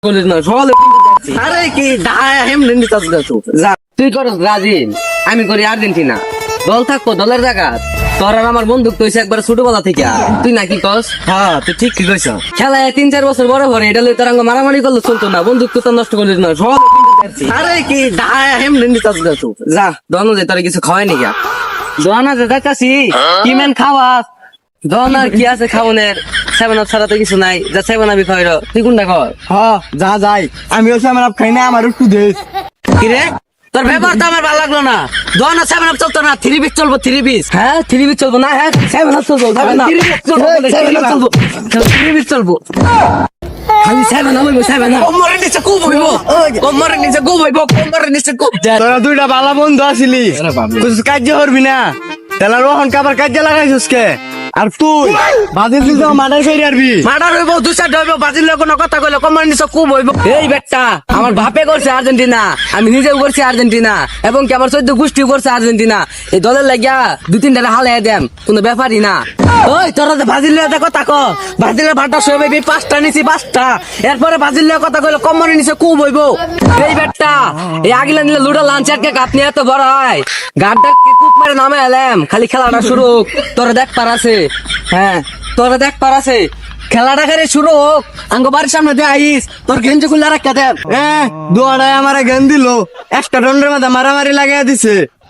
করিস না সকালে আরে কি তুই করস ব্রাজিল আমি করি আর্জেন্টিনা দল থাকবো দলের জায়গা তোর আর আমার বন্ধুক তো একবার ছোটবেলা থেকে তুই নাকি কস হ্যাঁ তুই ঠিক কি কইছ খেলায় 3-4 বছর বড় ভরে এটা লই তোর মারামারি করলে চলতো না বন্ধুক তো নষ্ট করিস না সকালে আরে কি যা দোনো যে তোর কিছু খাওয়াই নি গা দোনা যে যাচ্ছি কি মেন খাওয়াস দোনার কি আছে খাওনের সেভেন আপ ছাড়া তো কিছু নাই যা সেভেন আপি খাওয়াই তুই কোনটা কর হ্যাঁ যা যাই আমি ওই আমার খাই না আমার একটু দে কিরে তোর ব্যাপার তো আমার ভালো লাগলো না দোনা সেভেন আপ চলতো না 3 পিস চলবো 3 পিস হ্যাঁ 3 পিস চলবো না হ্যাঁ সেভেন আপ চলবো 3 পিস চলবো খালি সেভেন আপ হইবো সেভেন আপ কোমরের নিচে খুব হইবো কোমরের নিচে খুব হইবো কোমরের নিচে খুব তোরা দুইটা ভালো বন্ধু আসিলি কিছু কার্য করবি না তেলার ওখান কাবার কার্য লাগাইছিস কে আর তুই বাজিল দিল মার্ডার করে আরবি মার্ডার হইবো দুসার হইবো বাজিলে কোনো কথা কইলে কোমরের নিচে খুব হইবো এই বেটা আমার বাপে করছে আর্জেন্টিনা আমি নিজেও করছি আর্জেন্টিনা এবং কি আমার 14 গোষ্ঠী করছে আর্জেন্টিনা এই দলের লাগিয়া 2-3টা হালাই দেম কোনো ব্যাপারই না ওই তোরা যে বাজিলে কথা ক বাজিলের ভাটা সই হইবি 5টা নিছি 5টা এরপরে বাজিলে কথা কইলে কোমরের নিচে খুব হইবো এই বেটা এই আগিলা নিলে লুডা লাঞ্চের কে কাপ নিয়ে এত বড় হয় গাড্ডা কি কুপ মেরে নামে এলাম খালি খেলাটা শুরু হোক তোরা দেখ পারাছে হ্যাঁ তোরা দেখ পারাছে খেলাটা করে শুরু হোক আঙ্গ বাড়ির সামনে দিয়ে আইস তোর গেঞ্জি খুলে রাখা দেব দুয়ারায় আমার জ্ঞান দিল একটা দণ্ডের মধ্যে মারামারি লাগাই দিছে